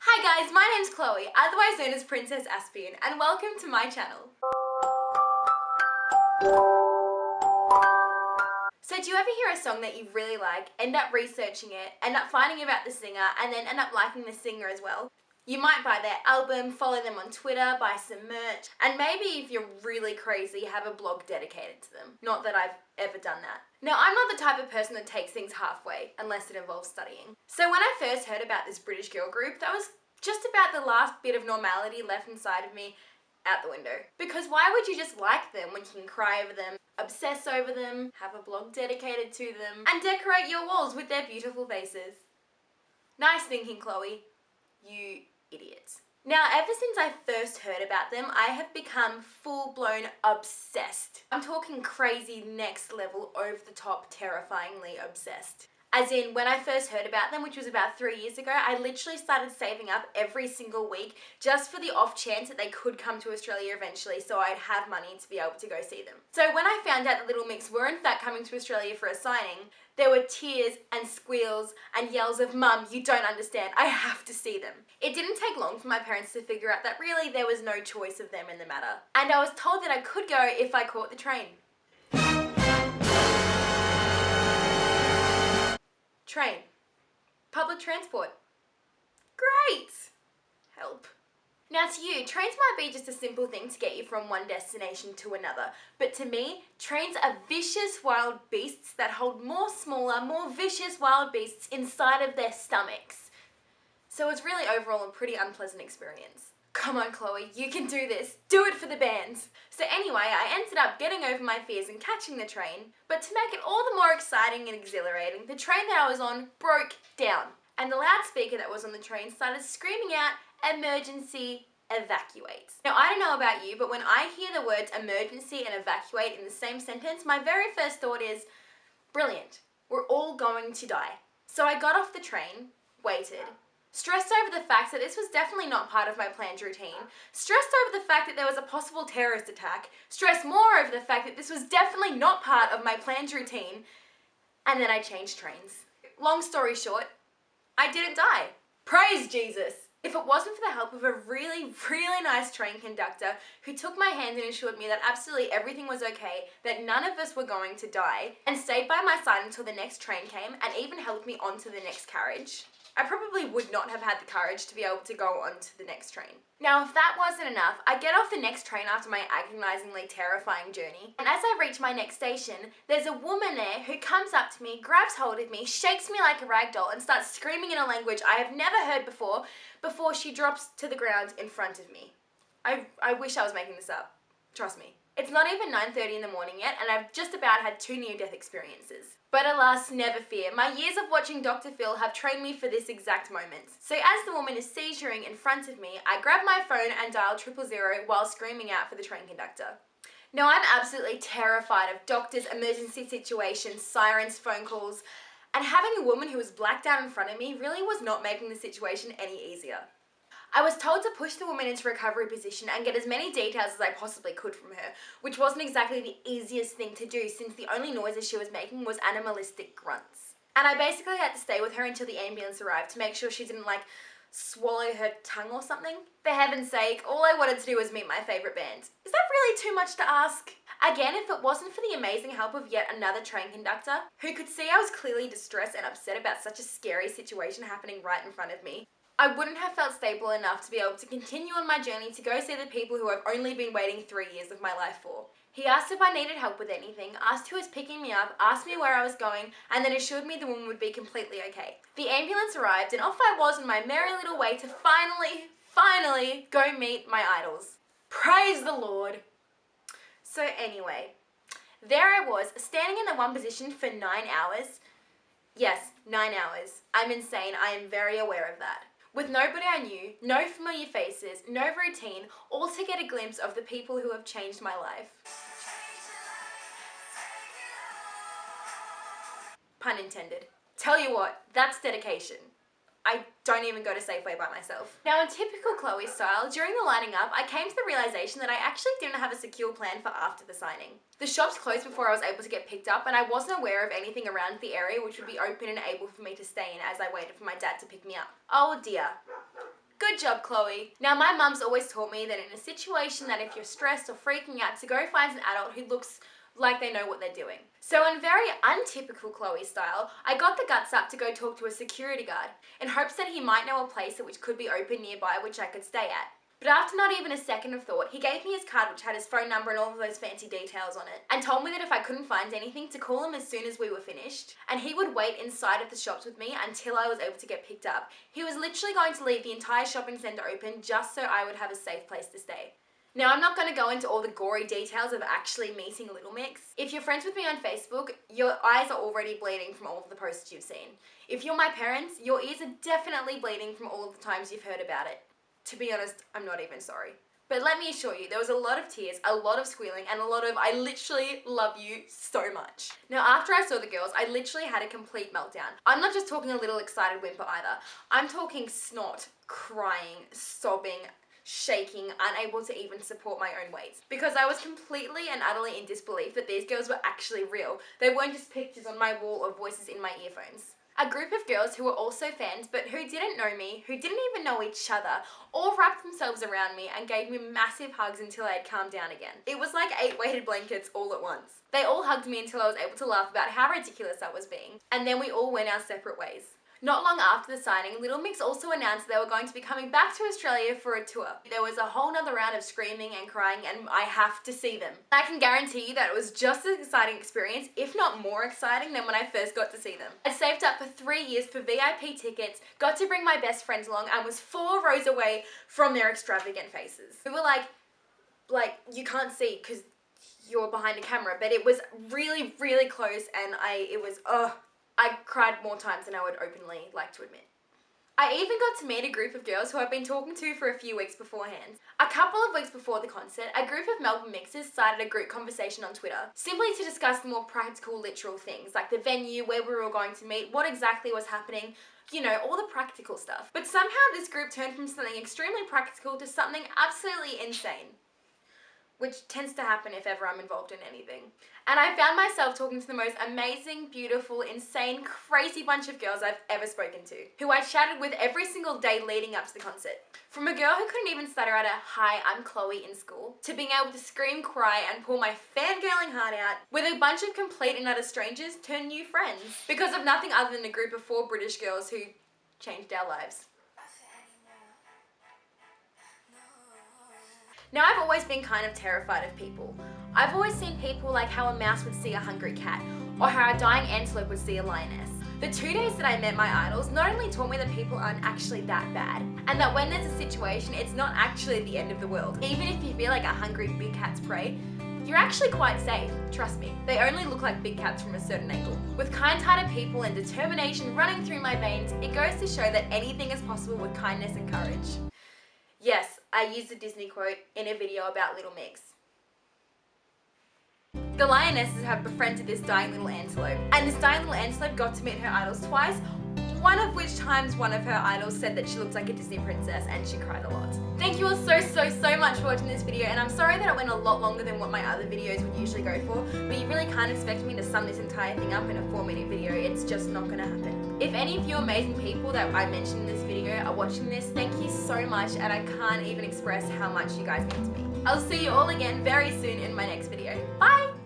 Hi guys, my name's Chloe, otherwise known as Princess Aspien, and welcome to my channel. So do you ever hear a song that you really like, end up researching it, end up finding about the singer, and then end up liking the singer as well? You might buy their album, follow them on Twitter, buy some merch, and maybe if you're really crazy, have a blog dedicated to them. Not that I've ever done that. Now, I'm not the type of person that takes things halfway, unless it involves studying. So when I first heard about this British girl group, that was just about the last bit of normality left inside of me out the window. Because why would you just like them when you can cry over them, obsess over them, have a blog dedicated to them, and decorate your walls with their beautiful faces? Nice thinking, Chloe. You idiots. Now, ever since I first heard about them, I have become full-blown obsessed. I'm talking crazy, next level, over-the-top, terrifyingly obsessed. As in, when I first heard about them, which was about 3 years ago, I literally started saving up every single week just for the off chance that they could come to Australia eventually so I'd have money to be able to go see them. So when I found out the Little Mix were in fact coming to Australia for a signing, there were tears and squeals and yells of, "Mum, you don't understand, I have to see them." It didn't take long for my parents to figure out that really there was no choice of them in the matter. And I was told that I could go if I caught the train. Train. Public transport. Great! Help. Now to you, trains might be just a simple thing to get you from one destination to another, but to me, trains are vicious wild beasts that hold more smaller, more vicious wild beasts inside of their stomachs. So it's really overall a pretty unpleasant experience. Come on, Chloe, you can do this. Do it for the bands. So anyway, I ended up getting over my fears and catching the train, but to make it all the more exciting and exhilarating, the train that I was on broke down, and the loudspeaker that was on the train started screaming out, "Emergency, evacuate." Now, I don't know about you, but when I hear the words emergency and evacuate in the same sentence, my very first thought is, brilliant, we're all going to die. So I got off the train, waited, stressed over the fact that this was definitely not part of my planned routine, stressed over the fact that there was a possible terrorist attack, stressed more over the fact that this was definitely not part of my planned routine, and then I changed trains. Long story short, I didn't die. Praise Jesus! If it wasn't for the help of a really, really nice train conductor who took my hand and assured me that absolutely everything was okay, that none of us were going to die, and stayed by my side until the next train came and even helped me onto the next carriage, I probably would not have had the courage to be able to go on to the next train. Now, if that wasn't enough, I get off the next train after my agonizingly terrifying journey, and as I reach my next station, there's a woman there who comes up to me, grabs hold of me, shakes me like a rag doll, and starts screaming in a language I have never heard before she drops to the ground in front of me. I wish I was making this up. Trust me. It's not even 9:30 in the morning yet, and I've just about had 2 near-death experiences. But alas, never fear. My years of watching Dr. Phil have trained me for this exact moment. So as the woman is seizuring in front of me, I grab my phone and dial 000 while screaming out for the train conductor. Now, I'm absolutely terrified of doctors, emergency situations, sirens, phone calls, and having a woman who was blacked out in front of me really was not making the situation any easier. I was told to push the woman into recovery position and get as many details as I possibly could from her, which wasn't exactly the easiest thing to do since the only noises she was making was animalistic grunts. And I basically had to stay with her until the ambulance arrived to make sure she didn't swallow her tongue or something. For heaven's sake, all I wanted to do was meet my favourite band. Is that really too much to ask? Again, if it wasn't for the amazing help of yet another train conductor, who could see I was clearly distressed and upset about such a scary situation happening right in front of me, I wouldn't have felt stable enough to be able to continue on my journey to go see the people who I've only been waiting 3 years of my life for. He asked if I needed help with anything, asked who was picking me up, asked me where I was going, and then assured me the woman would be completely okay. The ambulance arrived and off I was on my merry little way to finally go meet my idols. Praise the Lord! So anyway, there I was, standing in the one position for 9 hours. Yes, 9 hours. I'm insane, I am very aware of that. With nobody I knew, no familiar faces, no routine, all to get a glimpse of the people who have changed my life. Pun intended. Tell you what, that's dedication. I don't even go to Safeway by myself. Now, in typical Chloe style, during the lining up, I came to the realization that I actually didn't have a secure plan for after the signing. The shops closed before I was able to get picked up, and I wasn't aware of anything around the area which would be open and able for me to stay in as I waited for my dad to pick me up. Oh dear. Good job, Chloe. Now, my mum's always taught me that in a situation that if you're stressed or freaking out, to go find an adult who looks like they know what they're doing. So in very untypical Chloe style, I got the guts up to go talk to a security guard in hopes that he might know a place which could be open nearby which I could stay at. But after not even a second of thought, he gave me his card which had his phone number and all of those fancy details on it, and told me that if I couldn't find anything, to call him as soon as we were finished, and he would wait inside of the shops with me until I was able to get picked up. He was literally going to leave the entire shopping centre open just so I would have a safe place to stay. Now, I'm not going to go into all the gory details of actually meeting Little Mix. If you're friends with me on Facebook, your eyes are already bleeding from all of the posts you've seen. If you're my parents, your ears are definitely bleeding from all of the times you've heard about it. To be honest, I'm not even sorry. But let me assure you, there was a lot of tears, a lot of squealing, and a lot of I literally love you so much. Now, after I saw the girls, I literally had a complete meltdown. I'm not just talking a little excited whimper either. I'm talking snot, crying, sobbing, shaking, unable to even support my own weight. Because I was completely and utterly in disbelief that these girls were actually real. They weren't just pictures on my wall or voices in my earphones. A group of girls who were also fans but who didn't know me, who didn't even know each other, all wrapped themselves around me and gave me massive hugs until I had calmed down again. It was like 8 weighted blankets all at once. They all hugged me until I was able to laugh about how ridiculous I was being, and then we all went our separate ways. Not long after the signing, Little Mix also announced they were going to be coming back to Australia for a tour. There was a whole nother round of screaming and crying, and I have to see them. I can guarantee you that it was just as exciting experience, if not more exciting, than when I first got to see them. I saved up for 3 years for VIP tickets, got to bring my best friends along, and was 4 rows away from their extravagant faces. We were like you can't see because you're behind a camera, but it was really, really close, and I cried more times than I would openly like to admit. I even got to meet a group of girls who I've been talking to for a few weeks beforehand. A couple of weeks before the concert, a group of Melbourne mixers started a group conversation on Twitter, simply to discuss the more practical, literal things, like the venue, where we were going to meet, what exactly was happening, you know, all the practical stuff. But somehow this group turned from something extremely practical to something absolutely insane, which tends to happen if ever I'm involved in anything. And I found myself talking to the most amazing, beautiful, insane, crazy bunch of girls I've ever spoken to, who I chatted with every single day leading up to the concert. From a girl who couldn't even stutter out a "Hi, I'm Chloe" in school, to being able to scream, cry, and pull my fangirling heart out with a bunch of complete and utter strangers turned new friends, because of nothing other than a group of 4 British girls who changed our lives. Now, I've always been kind of terrified of people. I've always seen people like how a mouse would see a hungry cat, or how a dying antelope would see a lioness. The 2 days that I met my idols not only taught me that people aren't actually that bad, and that when there's a situation, it's not actually the end of the world. Even if you feel like a hungry big cat's prey, you're actually quite safe, trust me. They only look like big cats from a certain angle. With kind-hearted people and determination running through my veins, it goes to show that anything is possible with kindness and courage. Yes, I used a Disney quote in a video about Little Mix. The lionesses have befriended this dying little antelope, and this dying little antelope got to meet her idols twice, one of which times one of her idols said that she looked like a Disney princess and she cried a lot. Thank you all so much for watching this video, and I'm sorry that it went a lot longer than what my other videos would usually go for, but you really can't expect me to sum this entire thing up in a 4-minute video. It's just not gonna happen. If any of you amazing people that I mentioned in this video are watching this, thank you so much, and I can't even express how much you guys mean to me. I'll see you all again very soon in my next video. Bye!